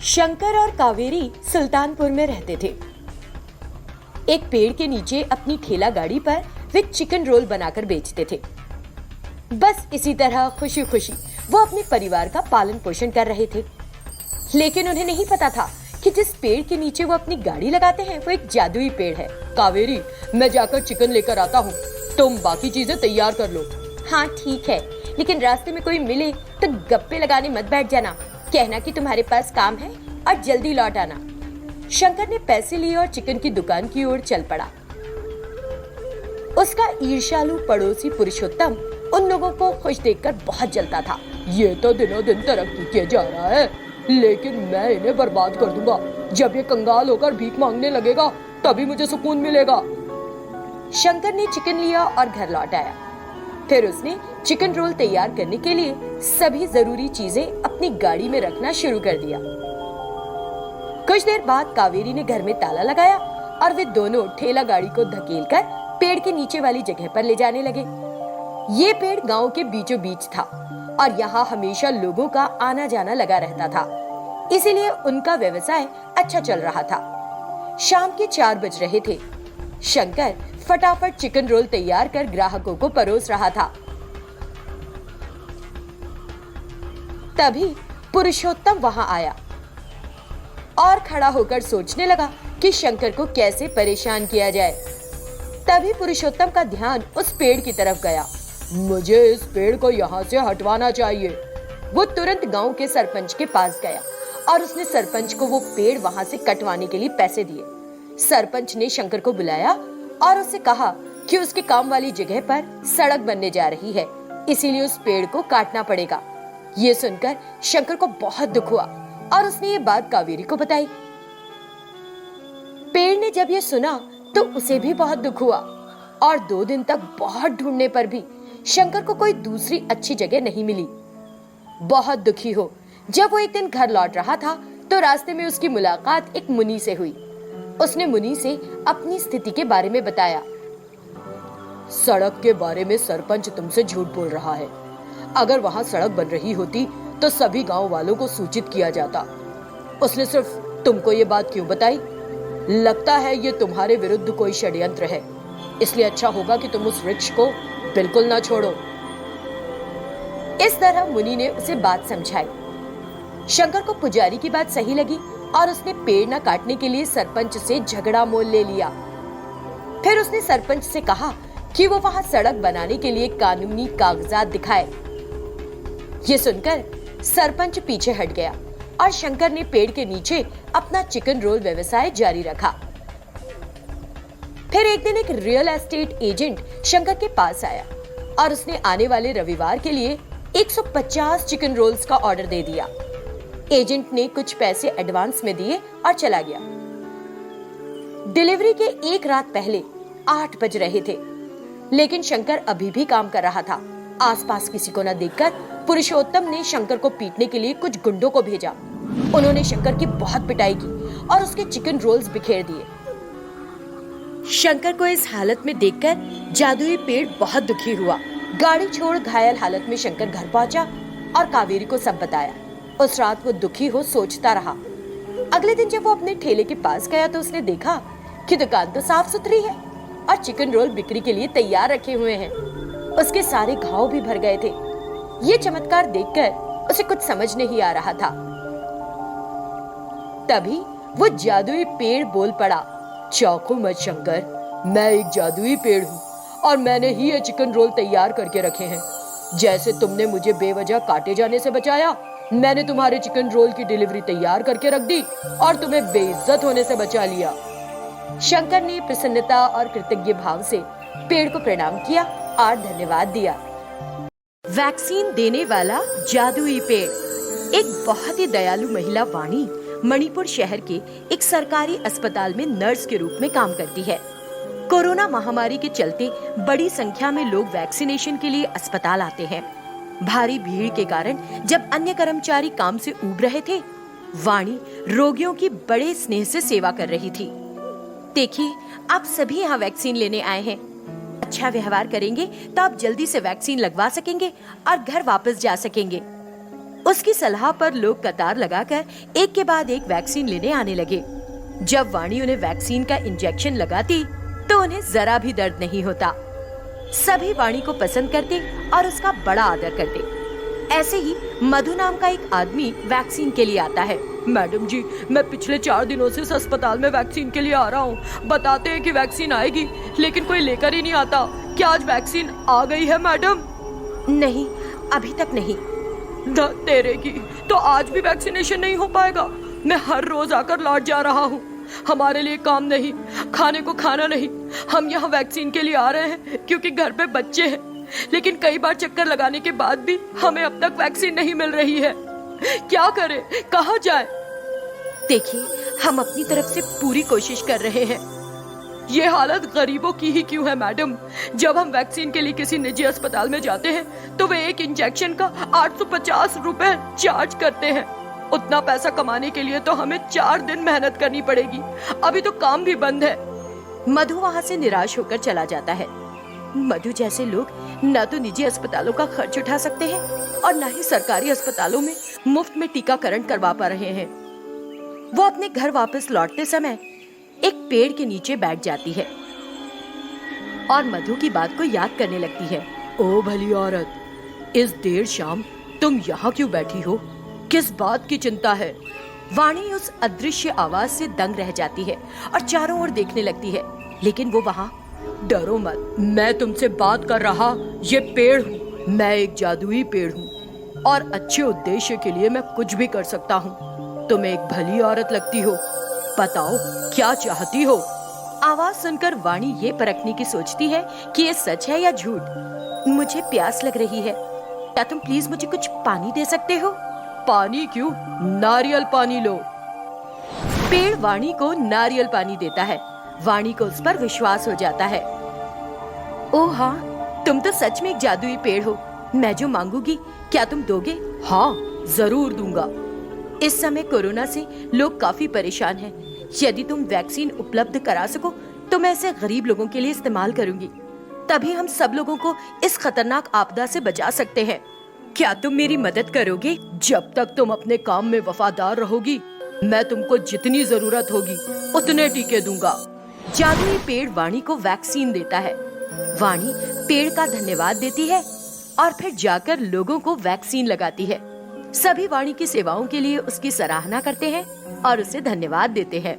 शंकर और कावेरी सुल्तानपुर में रहते थे। एक पेड़ के नीचे अपनी ठेला गाड़ी पर वे चिकन रोल बनाकर बेचते थे। बस इसी तरह खुशी खुशी वो अपने परिवार का पालन पोषण कर रहे थे। लेकिन उन्हें नहीं पता था कि जिस पेड़ के नीचे वो अपनी गाड़ी लगाते हैं वो एक जादुई पेड़ है। कावेरी, मैं जाकर चिकन लेकर आता हूँ, तुम बाकी चीजें तैयार कर लो। हाँ ठीक है, लेकिन रास्ते में कोई मिले तो गप्पे लगाने मत बैठ जाना, कहना कि तुम्हारे पास काम है और जल्दी लौट आना। शंकर ने पैसे लिए और चिकन की दुकान की ओर चल पड़ा। उसका ईर्ष्यालु पड़ोसी पुरुषोत्तम उन लोगों को खुश देखकर बहुत जलता था। ये तो दिनों दिन तरक्की किए जा रहा है, लेकिन मैं इन्हें बर्बाद कर दूंगा। जब ये कंगाल होकर भीख मांगने लगेगा तभी मुझे सुकून मिलेगा। शंकर ने चिकन लिया और घर लौट आया। फिर उसने चिकन रोल तैयार करने के लिए सभी जरूरी चीजें अपनी गाड़ी में रखना शुरू कर दिया। कुछ देर बाद कावेरी ने घर में ताला लगाया और वे दोनों ठेला गाड़ी को धकेलकर पेड़ के नीचे वाली जगह पर ले जाने लगे। ये पेड़ गांव के बीचों बीच था और यहाँ हमेशा लोगों का आना जाना लगा रहता था, इसीलिए उनका व्यवसाय अच्छा चल रहा था। शाम के 4 बज रहे थे। शंकर फटाफट चिकन रोल तैयार कर ग्राहकों को परोस रहा था। तभी पुरुषोत्तम वहां आया और खड़ा होकर सोचने लगा कि शंकर को कैसे परेशान किया जाए। तभी पुरुषोत्तम का ध्यान उस पेड़ की तरफ गया। मुझे इस पेड़ को यहाँ से हटवाना चाहिए। वो तुरंत गांव के सरपंच के पास गया और उसने सरपंच को वो पेड़ वहां से कटवाने के लिए पैसे दिए। सरपंच ने शंकर को बुलाया और उससे कहा कि उसके काम वाली जगह पर सड़क बनने जा रही है, इसीलिए उस पेड़ को काटना पड़ेगा। ये सुनकर शंकर को बहुत दुख हुआ और उसने ये बात कावेरी को बताई। पेड़ ने जब ये सुना तो उसे भी बहुत दुख हुआ और 2 दिन तक बहुत ढूंढने पर भी शंकर को कोई दूसरी अच्छी जगह नहीं मिली। बहुत दुखी हो जब वो एक दिन घर लौट रहा था तो रास्ते में उसकी मुलाकात एक मुनि से हुई। उसने मुनि से अपनी स्थिति के बारे में बताया। सड़क के बारे में सरपंच तुमसे झूठ बोल रहा है। अगर वहां सड़क बन रही होती तो सभी गांव वालों को सूचित किया जाता। उसने सिर्फ तुमको ये बात क्यों बताई? लगता है ये तुम्हारे विरुद्ध कोई षड्यंत्र है, इसलिए अच्छा होगा कि तुम उस वृक्ष को बिल्कुल ना छोड़ो। इस तरह मुनि ने उसे बात समझाई। शंकर को पुजारी की बात सही लगी और उसने पेड़ न काटने के लिए सरपंच से झगड़ा मोल ले लिया। फिर उसने सरपंच से कहा कि वो वहां सड़क बनाने के लिए कानूनी कागजात दिखाए। ये सुनकर सरपंच पीछे हट गया और शंकर ने पेड़ के नीचे अपना चिकन रोल व्यवसाय जारी रखा। फिर एक दिन एक रियल एस्टेट एजेंट शंकर के पास आया और उसने आने वाले रविवार के लिए 150 चिकन रोल्स का ऑर्डर दे दिया। एजेंट ने कुछ पैसे एडवांस में दिए और चला गया। डिलीवरी के एक रात पहले 8 बज रहे थे, लेकिन शंकर अभी भी काम कर रहा था। आसपास किसी को न देखकर पुरुषोत्तम ने शंकर को पीटने के लिए कुछ गुंडों को भेजा। उन्होंने शंकर की बहुत पिटाई की और उसके चिकन रोल्स बिखेर दिए। शंकर को इस हालत में देखकर जादुई पेड़ बहुत दुखी हुआ। गाड़ी छोड़ घायल हालत में शंकर घर पहुंचा और कावेरी को सब बताया। उस रात वो दुखी हो सोचता रहा। अगले दिन जब वो अपने ठेले के पास गया तो उसने देखा कि दुकान तो साफ सुथरी है और चिकन रोल बिक्री के लिए तैयार रखे हुए हैं। उसके सारे घाव भी भर गए थे। ये चमत्कार देखकर उसे कुछ समझ नहीं आ रहा था। तभी वो जादुई पेड़ बोल पड़ा। चौंको मत शंकर, मैं एक जादुई पेड़ हूँ और मैंने ही ये चिकन रोल तैयार करके रखे हैं। जैसे तुमने मुझे बेवजह काटे जाने से बचाया, मैंने तुम्हारे चिकन रोल की डिलीवरी तैयार करके रख दी और तुम्हें बेइज्जत होने से बचा लिया। शंकर ने प्रसन्नता और कृतज्ञ भाव से पेड़ को प्रणाम किया और धन्यवाद दिया। वैक्सीन देने वाला जादुई पेड़। एक बहुत ही दयालु महिला वाणी मणिपुर शहर के एक सरकारी अस्पताल में नर्स के रूप में काम करती है। कोरोना महामारी के चलते बड़ी संख्या में लोग वैक्सीनेशन के लिए अस्पताल आते हैं। भारी भीड़ के कारण जब अन्य कर्मचारी काम से ऊब रहे थे, वाणी रोगियों की बड़े स्नेह से सेवा कर रही थी। देखिए, आप सभी यहाँ वैक्सीन लेने आए हैं। अच्छा व्यवहार करेंगे तो आप जल्दी से वैक्सीन लगवा सकेंगे और घर वापस जा सकेंगे। उसकी सलाह पर लोग कतार लगाकर एक के बाद एक वैक्सीन लेने आने लगे। जब वाणी उन्हें वैक्सीन का इंजेक्शन लगाती तो उन्हें जरा भी दर्द नहीं होता। सभी वाणी को पसंद करते और उसका बड़ा आदर करते। ऐसे ही मधु नाम का एक आदमी वैक्सीन के लिए आता है। मैडम जी, मैं पिछले 4 दिनों से इस अस्पताल में वैक्सीन के लिए आ रहा हूँ। बताते हैं कि वैक्सीन आएगी, लेकिन कोई लेकर ही नहीं आता। क्या आज वैक्सीन आ गई है मैडम? नहीं, अभी तक नहीं। तेरे की, तो आज भी वैक्सीनेशन नहीं हो पाएगा। मैं हर रोज आकर लौट जा रहा हूँ। हमारे लिए काम नहीं, खाने को खाना नहीं। हम यहाँ वैक्सीन के लिए आ रहे हैं क्योंकि घर पे बच्चे हैं, लेकिन कई बार चक्कर लगाने के बाद भी हमें अब तक वैक्सीन नहीं मिल रही है। क्या करें, कहाँ जाए? देखिए, हम अपनी तरफ से पूरी कोशिश कर रहे हैं। ये हालत गरीबों की ही क्यों है मैडम? जब हम वैक्सीन के लिए किसी निजी अस्पताल में जाते हैं तो वे एक इंजेक्शन का 850 रुपए चार्ज करते हैं। उतना पैसा कमाने के लिए तो हमें 4 दिन मेहनत करनी पड़ेगी। अभी तो काम भी बंद है। मधु वहाँ से निराश होकर चला जाता है। मधु जैसे लोग न तो निजी अस्पतालों का खर्च उठा सकते हैं और न ही सरकारी अस्पतालों में मुफ्त में टीकाकरण करवा पा रहे हैं। वो अपने घर वापस लौटते समय एक पेड़ के नीचे बैठ जाती है और मधु की बात को याद करने लगती है। ओ भली औरत, इस देर शाम तुम यहाँ क्यों बैठी हो? किस बात की चिंता है? वाणी उस अदृश्य आवाज से दंग रह जाती है और चारों ओर देखने लगती है, लेकिन वो वहाँ। डरो मत, मैं तुमसे बात कर रहा ये पेड़ हूँ। मैं एक जादुई पेड़ हूँ और अच्छे उद्देश्य के लिए मैं कुछ भी कर सकता हूँ। तुम एक भली औरत लगती हो, बताओ क्या चाहती हो? आवाज सुनकर वाणी ये परखने की सोचती है कि ये सच है या झूठ। मुझे प्यास लग रही है, क्या तुम प्लीज मुझे कुछ पानी दे सकते हो? पानी क्यों, नारियल पानी लो। पेड़ वाणी को नारियल पानी देता है। वाणी को उस पर विश्वास हो जाता है। ओह हाँ, तुम तो सच में एक जादुई पेड़ हो। मैं जो मांगूंगी क्या तुम दोगे? हाँ, जरूर दूंगा। इस समय कोरोना से लोग काफी परेशान हैं। यदि तुम वैक्सीन उपलब्ध करा सको तो मैं इसे गरीब लोगों के लिए इस्तेमाल करूंगी। तभी हम सब लोगों को इस खतरनाक आपदा से बचा सकते हैं। क्या तुम मेरी मदद करोगे? जब तक तुम अपने काम में वफादार रहोगी, मैं तुमको जितनी जरूरत होगी उतने टीके दूंगा। जादुई पेड़ वाणी को वैक्सीन देता है। वाणी पेड़ का धन्यवाद देती है और फिर जाकर लोगों को वैक्सीन लगाती है। सभी वाणी की सेवाओं के लिए उसकी सराहना करते हैं और उसे धन्यवाद देते हैं।